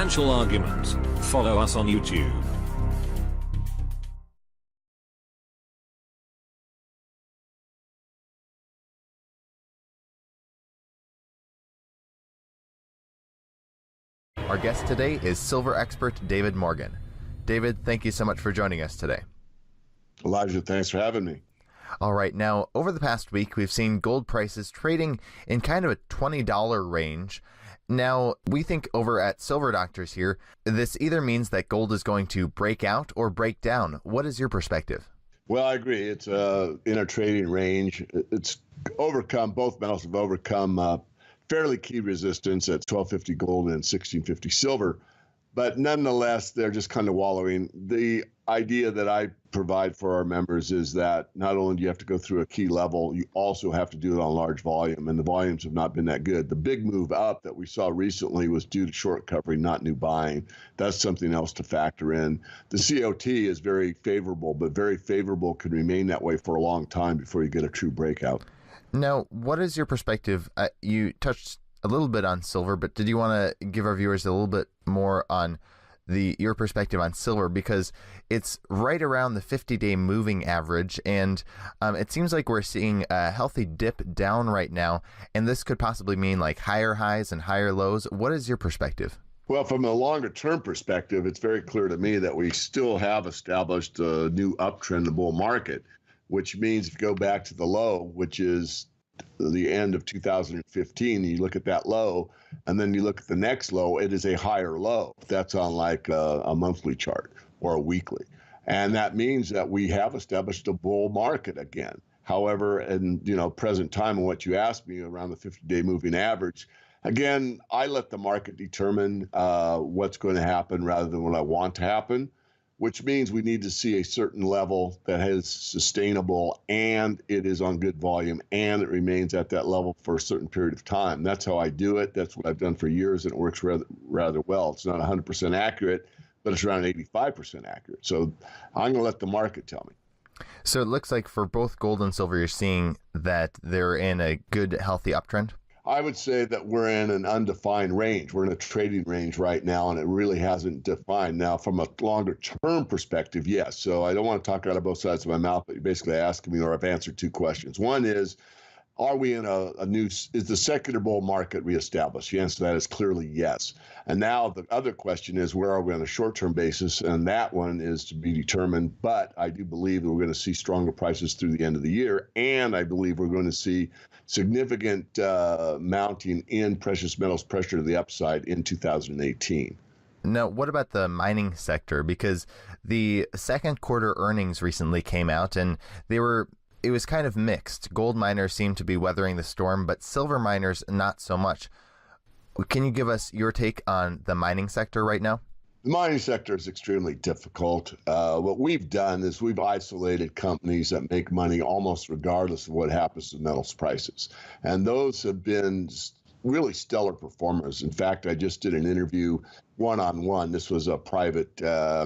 financial argument. Follow us on YouTube. Our guest today is silver expert David Morgan. David, thank you so much for joining us today. Elijah, thanks for having me. All right, now over the past week, we've seen gold prices trading in kind of a $20 range. Now, we think over at Silver Doctors here, this either means that gold is going to break out or break down. What is your perspective? Well, I agree. It's in a trading range. It's overcome, both metals have overcome fairly key resistance at 1250 gold and 1650 silver. But nonetheless, they're just kind of wallowing. The idea that I provide for our members is that not only do you have to go through a key level, you also have to do it on large volume, and the volumes have not been that good. The big move up that we saw recently was due to short covering, not new buying. That's something else to factor in. The COT is very favorable, but very favorable can remain that way for a long time before you get a true breakout. Now, what is your perspective? You touched a little bit on silver, but did you want to give our viewers a little bit more on your perspective on silver, because it's right around the 50-day moving average, and it seems like we're seeing a healthy dip down right now, and this could possibly mean like higher highs and higher lows. What is your perspective? Well, from a longer term perspective, it's very clear to me that we still have established a new uptrend in the bull market, which means if you go back to the low, which is the end of 2015, and you look at that low, and then you look at the next low, it is a higher low. That's on like a monthly chart or a weekly. And that means that we have established a bull market again. However, in present time and what you asked me around the 50-day moving average, again, I let the market determine what's going to happen rather than what I want to happen, which means we need to see a certain level that is sustainable and it is on good volume and it remains at that level for a certain period of time. That's how I do it. That's what I've done for years, and it works rather well. It's not 100% accurate, but it's around 85% accurate. So I'm going to let the market tell me. So it looks like for both gold and silver, you're seeing that they're in a good, healthy uptrend? I would say that we're in an undefined range. We're in a trading range right now, and it really hasn't defined. Now, from a longer term perspective, yes. So I don't want to talk out of both sides of my mouth, but you're basically asking me, or I've answered two questions. One is, are we in a new, is the secular bull market reestablished? The answer to that is clearly yes. And now the other question is, where are we on a short-term basis? And that one is to be determined. But I do believe that we're going to see stronger prices through the end of the year. And I believe we're going to see significant mounting in precious metals pressure to the upside in 2018. Now, what about the mining sector? Because the second quarter earnings recently came out, and it was kind of mixed. Gold miners seem to be weathering the storm, but silver miners not so much. Can you give us your take on the mining sector right now? The mining sector is extremely difficult. What we've done is we've isolated companies that make money almost regardless of what happens to metals prices. And those have been really stellar performers. In fact, I just did an interview one-on-one. This was a private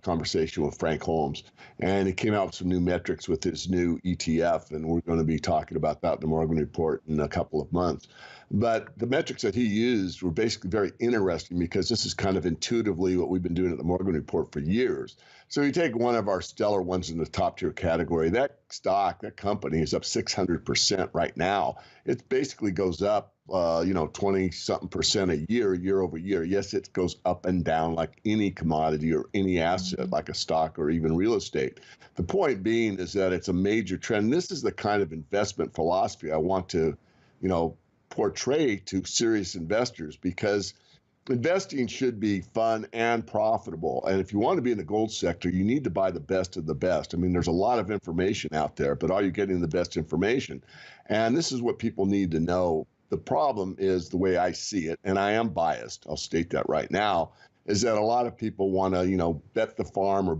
conversation with Frank Holmes, and he came out with some new metrics with his new ETF, and we're going to be talking about that in the Morgan Report in a couple of months. But the metrics that he used were basically very interesting because this is kind of intuitively what we've been doing at the Morgan Report for years. So you take one of our stellar ones in the top tier category, that stock, that company is up 600% right now. It basically goes up 20-something% a year over year. Yes, it goes up and down like any commodity or any asset, like a stock or even real estate. The point being is that it's a major trend. This is the kind of investment philosophy I want to, portray to serious investors, because investing should be fun and profitable. And if you want to be in the gold sector, you need to buy the best of the best. I mean, there's a lot of information out there, but are you getting the best information? And this is what people need to know. The problem is, the way I see it, and I am biased, I'll state that right now, is that a lot of people want to, bet the farm or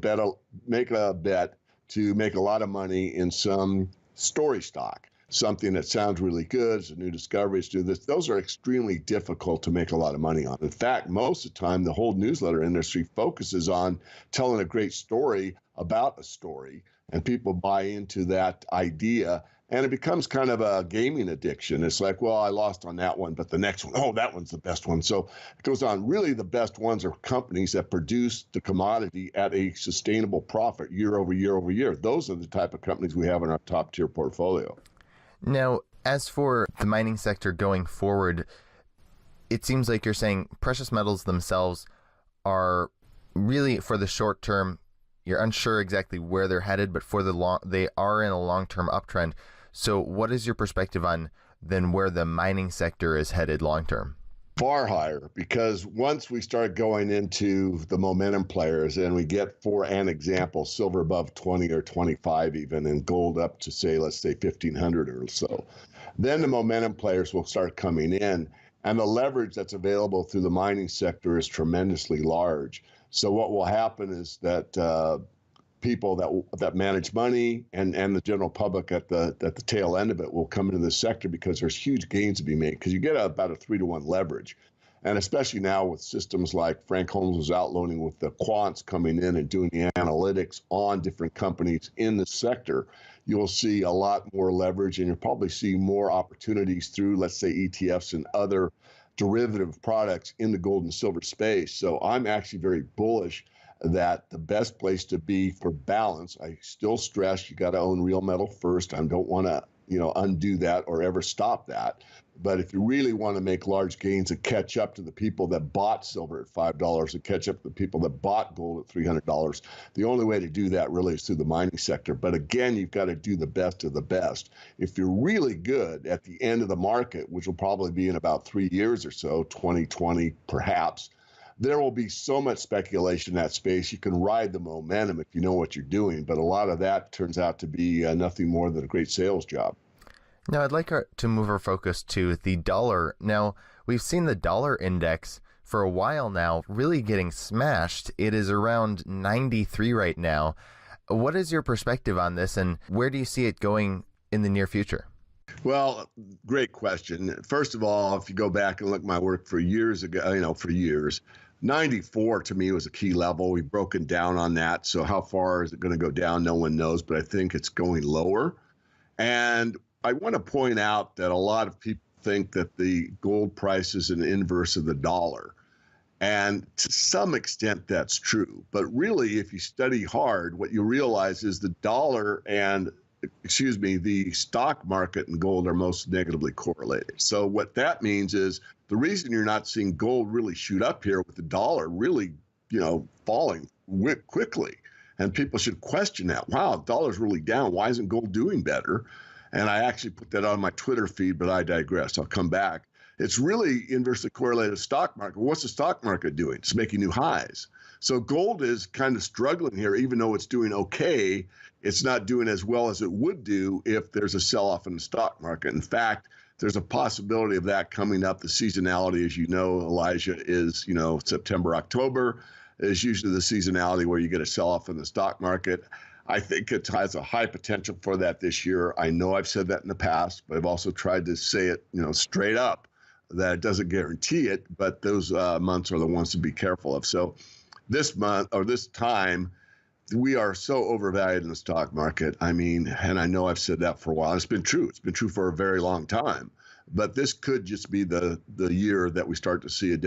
make a bet to make a lot of money in some story stock. Something that sounds really good, it's a new discovery, do this. Those are extremely difficult to make a lot of money on. In fact, most of the time, the whole newsletter industry focuses on telling a great story about a story, and people buy into that idea And it becomes kind of a gaming addiction. It's like, well, I lost on that one, but the next one, oh, that one's the best one. So it goes on. Really, the best ones are companies that produce the commodity at a sustainable profit year over year over year. Those are the type of companies we have in our top tier portfolio. Now, as for the mining sector going forward, it seems like you're saying precious metals themselves are really, for the short term, you're unsure exactly where they're headed, but for the long, they are in a long-term uptrend. So what is your perspective on then where the mining sector is headed long-term? Far higher, because once we start going into the momentum players and we get, for an example, silver above 20 or 25 even, and gold up to, say, let's say 1,500 or so, then the momentum players will start coming in, and the leverage that's available through the mining sector is tremendously large. So what will happen is that people that manage money and the general public at the tail end of it will come into this sector because there's huge gains to be made, because you get about a 3-to-1 leverage. And especially now with systems like Frank Holmes was outlining, with the quants coming in and doing the analytics on different companies in the sector, you'll see a lot more leverage, and you'll probably see more opportunities through, let's say, ETFs and other derivative products in the gold and silver space. So I'm actually very bullish that the best place to be for balance, I still stress you got to own real metal first. I don't want to, undo that or ever stop that. But if you really want to make large gains and catch up to the people that bought silver at $5 and catch up to the people that bought gold at $300, the only way to do that really is through the mining sector. But again, you've got to do the best of the best. If you're really good at the end of the market, which will probably be in about 3 years or so, 2020 perhaps, there will be so much speculation in that space. You can ride the momentum if you know what you're doing, but a lot of that turns out to be nothing more than a great sales job. Now, I'd like to move our focus to the dollar. Now, we've seen the dollar index for a while now really getting smashed. It is around 93 right now. What is your perspective on this, and where do you see it going in the near future? Well, great question. First of all, if you go back and look at my work for years ago, for years, 94 to me was a key level. We've broken down on that. So how far is it going to go down? No one knows, but I think it's going lower. And I want to point out that a lot of people think that the gold price is an inverse of the dollar. And to some extent, that's true. But really, if you study hard, what you realize is the dollar and the stock market and gold are most negatively correlated. So what that means is the reason you're not seeing gold really shoot up here with the dollar really, falling quickly. And people should question that. Wow, the dollar's really down. Why isn't gold doing better? And I actually put that on my Twitter feed, but I digress. I'll come back. It's really inversely correlated to the stock market. What's the stock market doing? It's making new highs. So gold is kind of struggling here, even though it's doing okay. It's not doing as well as it would do if there's a sell-off in the stock market. In fact, there's a possibility of that coming up. The seasonality, as you know, Elijah, is, September, October is usually the seasonality where you get a sell-off in the stock market. I think it has a high potential for that this year. I know I've said that in the past, but I've also tried to say it, straight up, that it doesn't guarantee it, but those months are the ones to be careful of. So this month or this time, we are so overvalued in the stock market. I mean, and I know I've said that for a while. It's been true. It's been true for a very long time. But this could just be the year that we start to see a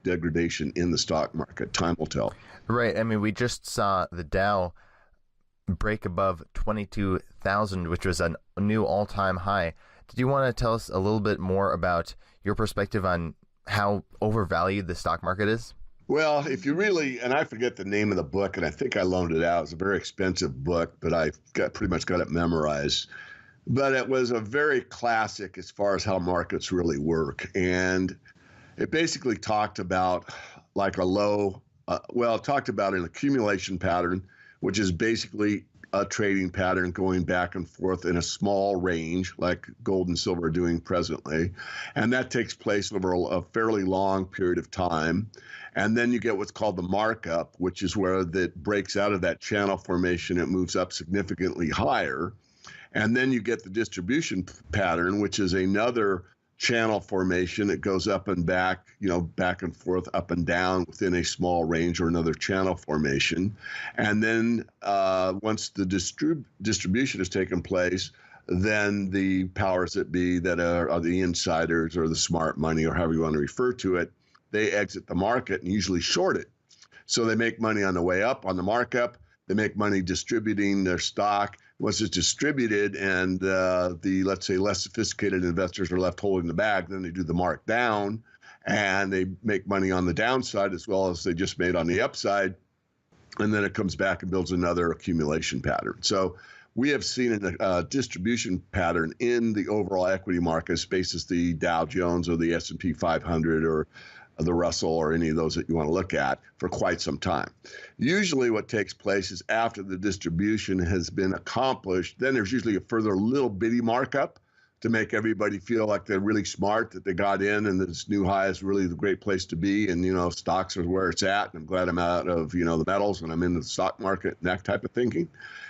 degradation in the stock market. Time will tell. Right. I mean, we just saw the Dow break above 22,000, which was a new all-time high. Did you want to tell us a little bit more about your perspective on how overvalued the stock market is? Well, if you really, and I forget the name of the book, and I think I loaned it out. It's a very expensive book, but I pretty much got it memorized. But it was a very classic as far as how markets really work. And it basically talked about like it talked about an accumulation pattern, which is basically a trading pattern going back and forth in a small range like gold and silver are doing presently. And that takes place over a fairly long period of time. And then you get what's called the markup, which is where that breaks out of that channel formation. It moves up significantly higher. And then you get the distribution pattern, which is another channel formation. It goes up and back, back and forth, up and down within a small range, or another channel formation. And then once the distribution has taken place, then the powers that be that are the insiders or the smart money or however you want to refer to it, they exit the market and usually short it. So they make money on the way up, on the markup. They make money distributing their stock. Once it's distributed and the, let's say, less sophisticated investors are left holding the bag, then they do the mark down and they make money on the downside as well as they just made on the upside. And then it comes back and builds another accumulation pattern. So we have seen a distribution pattern in the overall equity market, space as the Dow Jones or the S&P 500 or the Russell or any of those that you want to look at for quite some time. Usually what takes place is after the distribution has been accomplished, then there's usually a further little bitty markup to make everybody feel like they're really smart, that they got in and this new high is really the great place to be. And, stocks are where it's at. And I'm glad I'm out of, the metals and I'm in the stock market and that type of thinking.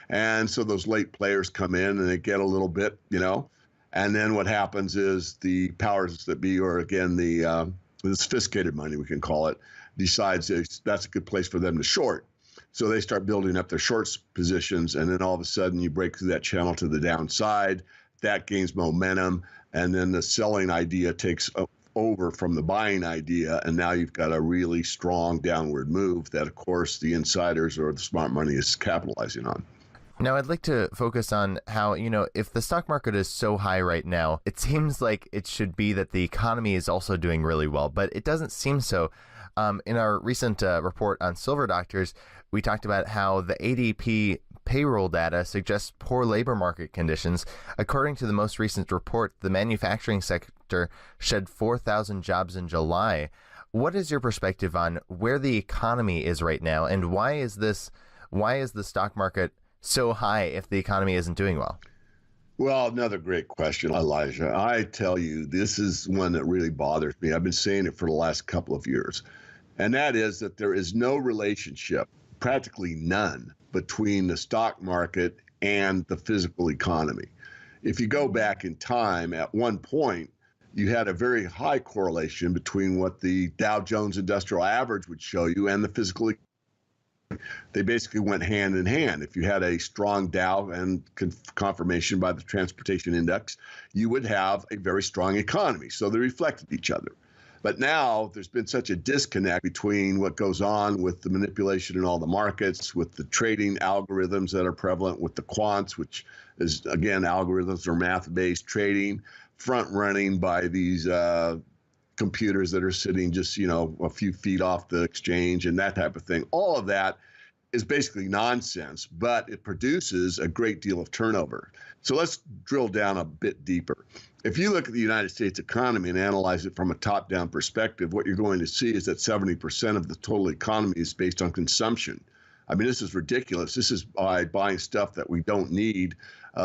And so those late players come in and they get a little bit, and then what happens is the powers that be, or again, the sophisticated money, we can call it, decides that's a good place for them to short. So they start building up their short positions, and then all of a sudden you break through that channel to the downside. That gains momentum, and then the selling idea takes over from the buying idea, and now you've got a really strong downward move that, of course, the insiders or the smart money is capitalizing on. Now, I'd like to focus on how, if the stock market is so high right now, it seems like it should be that the economy is also doing really well, but it doesn't seem so. In our recent report on Silver Doctors, we talked about how the ADP payroll data suggests poor labor market conditions. According to the most recent report, the manufacturing sector shed 4,000 jobs in July. What is your perspective on where the economy is right now, and why is the stock market so high if the economy isn't doing well? Well, another great question, Elijah. I tell you, this is one that really bothers me. I've been saying it for the last couple of years. And that is that there is no relationship, practically none, between the stock market and the physical economy. If you go back in time, at one point, you had a very high correlation between what the Dow Jones Industrial Average would show you and the physical economy. They basically went hand in hand. If you had a strong Dow and confirmation by the transportation index, you would have a very strong economy. So they reflected each other. But now there's been such a disconnect between what goes on with the manipulation in all the markets, with the trading algorithms that are prevalent, with the quants, which is, again, algorithms or math-based trading, front running by these computers that are sitting just, a few feet off the exchange and that type of thing. All of that is basically nonsense, but it produces a great deal of turnover. So let's drill down a bit deeper. If you look at the United States economy and analyze it from a top-down perspective, what you're going to see is that 70% of the total economy is based on consumption. I mean, this is ridiculous. This is by buying stuff that we don't need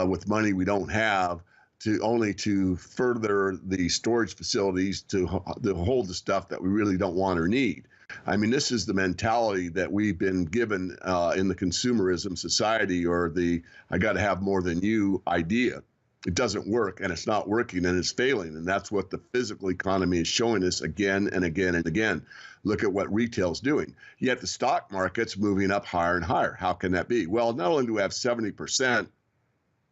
with money we don't have, to further the storage facilities to hold the stuff that we really don't want or need. I mean, this is the mentality that we've been given in the consumerism society, or the I got to have more than you idea. It doesn't work, and it's not working, and it's failing. And that's what the physical economy is showing us again and again and again. Look at what retail's doing. Yet the stock market's moving up higher and higher. How can that be? Well, not only do we have 70%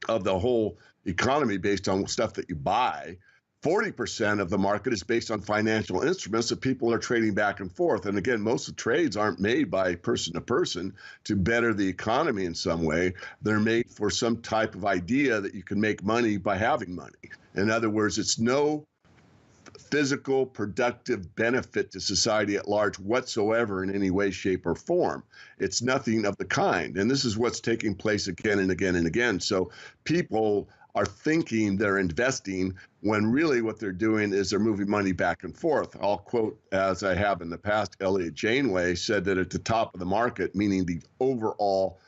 of the whole economy based on stuff that you buy, 40% of the market is based on financial instruments that people are trading back and forth. And again, most of the trades aren't made by person to person to better the economy in some way. They're made for some type of idea that you can make money by having money. In other words, it's no physical productive benefit to society at large whatsoever in any way, shape, or form. It's nothing of the kind. And this is what's taking place again and again and again. So people are thinking they're investing when really what they're doing is they're moving money back and forth. I'll quote, as I have in the past, Elliot Janeway said that at the top of the market, meaning the overall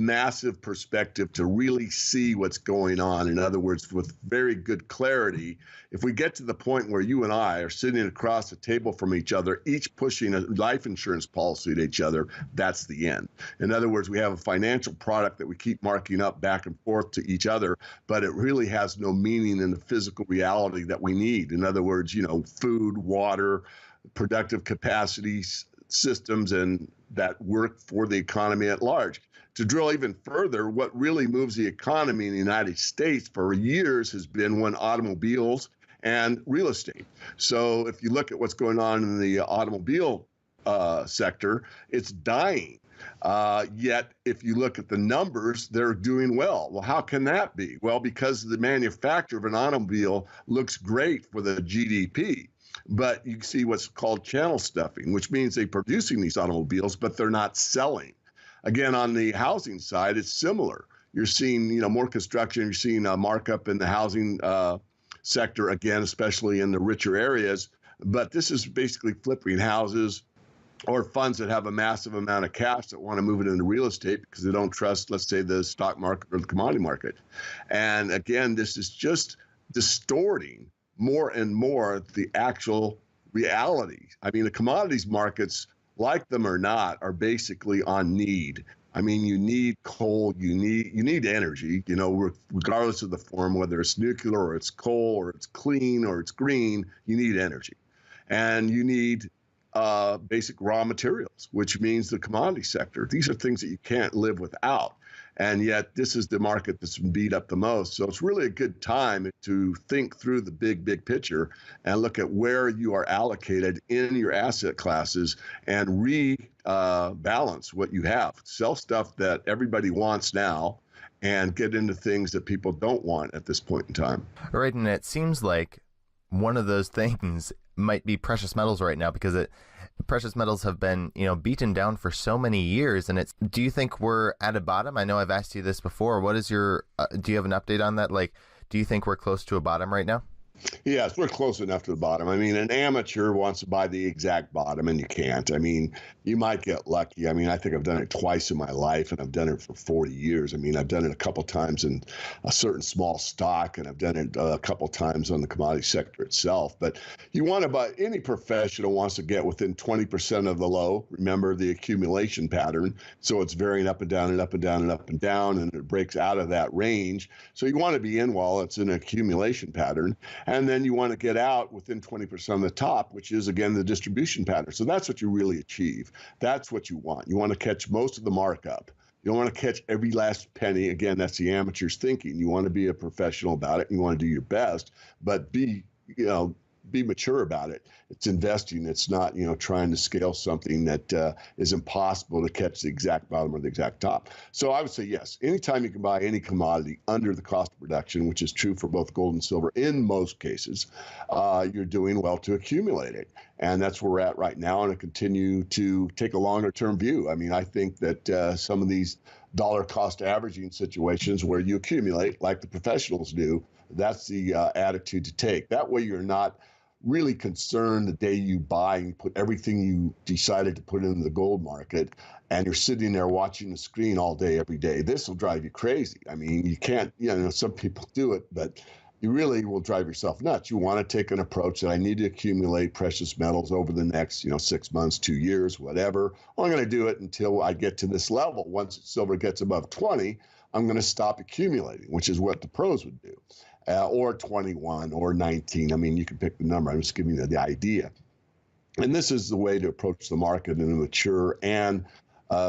massive perspective to really see what's going on. In other words, with very good clarity, if we get to the point where you and I are sitting across the table from each other, each pushing a life insurance policy to each other, that's the end. In other words, we have a financial product that we keep marking up back and forth to each other, but it really has no meaning in the physical reality that we need. In other words, food, water, productive capacities, systems, and that work for the economy at large. to drill even further, what really moves the economy in the United States for years has been automobiles and real estate. So if you look at what's going on in the automobile sector, it's dying. Yet, if you look at the numbers, they're doing well. Well, how can that be? Well, because the manufacture of an automobile looks great for the GDP. But you see what's called channel stuffing, which means they're producing these automobiles, but they're not selling. Again, on the housing side, it's similar. You're seeing, more construction. You're seeing a markup in the housing sector, again, especially in the richer areas. But this is basically flipping houses or funds that have a massive amount of cash that want to move it into real estate because they don't trust, let's say, the stock market or the commodity market. And again, this is just distorting more and more the actual reality. I mean, the commodities markets, like them or not, are basically on need. I mean, you need coal, you need energy, regardless of the form, whether it's nuclear or it's coal or it's clean or it's green, you need energy. And you need basic raw materials, which means the commodity sector. These are things that you can't live without. And yet this is the market that's been beat up the most. So it's really a good time to think through the big picture and look at where you are allocated in your asset classes and rebalance what you have. Sell stuff that everybody wants now and get into things that people don't want at this point in time. Right, and it seems like one of those things might be precious metals right now because precious metals have been, beaten down for so many years. And do you think we're at a bottom? I know I've asked you this before. What is do you have an update on that? Like, do you think we're close to a bottom right now? Yes, we're close enough to the bottom. I mean, an amateur wants to buy the exact bottom, and you can't. I mean, you might get lucky. I mean, I think I've done it twice in my life, and I've done it for 40 years. I mean, I've done it a couple times in a certain small stock, and I've done it a couple times on the commodity sector itself. But you want to buy, any professional wants to get within 20% of the low. Remember the accumulation pattern. So it's varying up and down and up and down and up and down, and it breaks out of that range. So you want to be in while it's in an accumulation pattern. And then you want to get out within 20% of the top, which is, again, the distribution pattern. So that's what you really achieve. That's what you want. You want to catch most of the markup. You don't want to catch every last penny. Again, that's the amateur's thinking. You want to be a professional about it. You want to do your best, but be mature about it. It's investing. It's not, trying to scale something that is impossible to catch the exact bottom or the exact top. So I would say yes. Anytime you can buy any commodity under the cost of production, which is true for both gold and silver in most cases, you're doing well to accumulate it. And that's where we're at right now, and I continue to take a longer-term view. I mean, I think that some of these dollar cost averaging situations where you accumulate, like the professionals do, that's the attitude to take. That way you're not really concerned the day you buy and you put everything you decided to put into the gold market and you're sitting there watching the screen all day, every day. This will drive you crazy. I mean, you can't, some people do it, but you really will drive yourself nuts. You want to take an approach that I need to accumulate precious metals over the next, 6 months, 2 years, whatever. I'm going to do it until I get to this level. Once silver gets above 20, I'm going to stop accumulating, which is what the pros would do. Or 21 or 19. I mean, you can pick the number. I'm just giving you the idea. And this is the way to approach the market in a mature and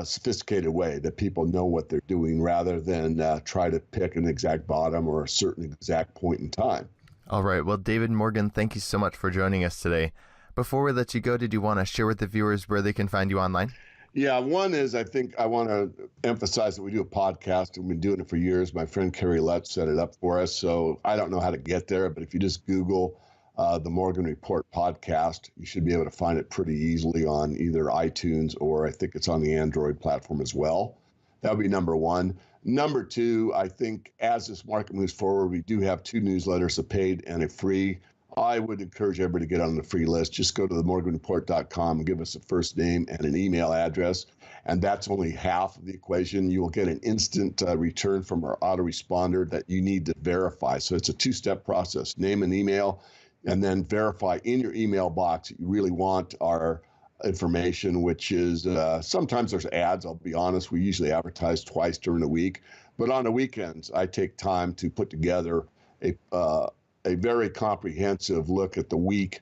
sophisticated way that people know what they're doing rather than try to pick an exact bottom or a certain exact point in time. All right. Well, David Morgan, thank you so much for joining us today. Before we let you go, did you want to share with the viewers where they can find you online? Yeah, one is I think I want to emphasize that we do a podcast. We've been doing it for years. My friend Kerry Lutz set it up for us. So I don't know how to get there, but if you just Google the Morgan Report podcast, you should be able to find it pretty easily on either iTunes or I think it's on the Android platform as well. That would be number one. Number two, I think as this market moves forward, we do have 2 newsletters, a paid and a free. I would encourage everybody to get on the free list. Just go to themorganreport.com and give us a first name and an email address. And that's only half of the equation. You will get an instant return from our autoresponder that you need to verify. So it's a 2-step process. Name and email, and then verify in your email box that you really want our information, which is sometimes there's ads. I'll be honest. We usually advertise twice during the week. But on the weekends, I take time to put together a very comprehensive look at the week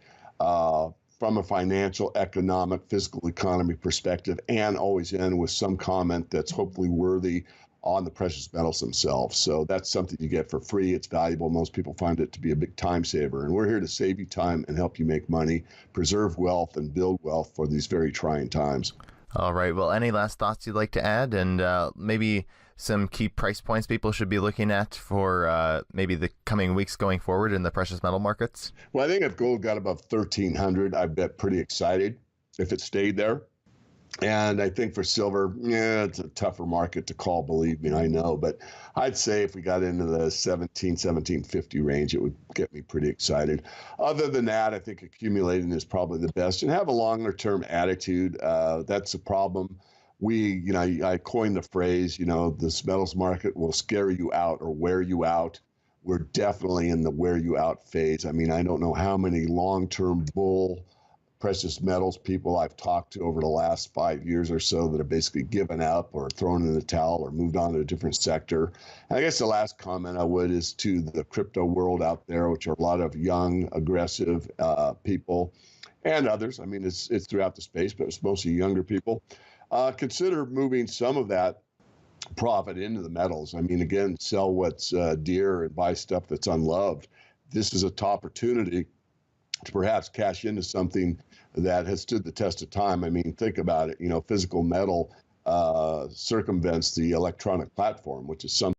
from a financial, economic, physical economy perspective, and always end with some comment that's hopefully worthy on the precious metals themselves. So that's something you get for free. It's valuable. Most people find it to be a big time saver. And we're here to save you time and help you make money, preserve wealth, and build wealth for these very trying times. All right. Well, any last thoughts you'd like to add, and maybe some key price points people should be looking at for maybe the coming weeks going forward in the precious metal markets? Well, I think if gold got above 1,300, I'd bet pretty excited if it stayed there. And I think for silver, yeah, it's a tougher market to call, believe me, I know. But I'd say if we got into the 1750 range, it would get me pretty excited. Other than that, I think accumulating is probably the best. And have a longer-term attitude. That's a problem. I coined the phrase, this metals market will scare you out or wear you out. We're definitely in the wear you out phase. I mean, I don't know how many long-term bull precious metals people I've talked to over the last 5 years or so that have basically given up or thrown in the towel or moved on to a different sector. And I guess the last comment I would is to the crypto world out there, which are a lot of young, aggressive people and others. I mean, it's throughout the space, but it's mostly younger people. Consider moving some of that profit into the metals. I mean, again, sell what's dear and buy stuff that's unloved. This is a top opportunity to perhaps cash into something that has stood the test of time. I mean, think about it. Physical metal circumvents the electronic platform, which is something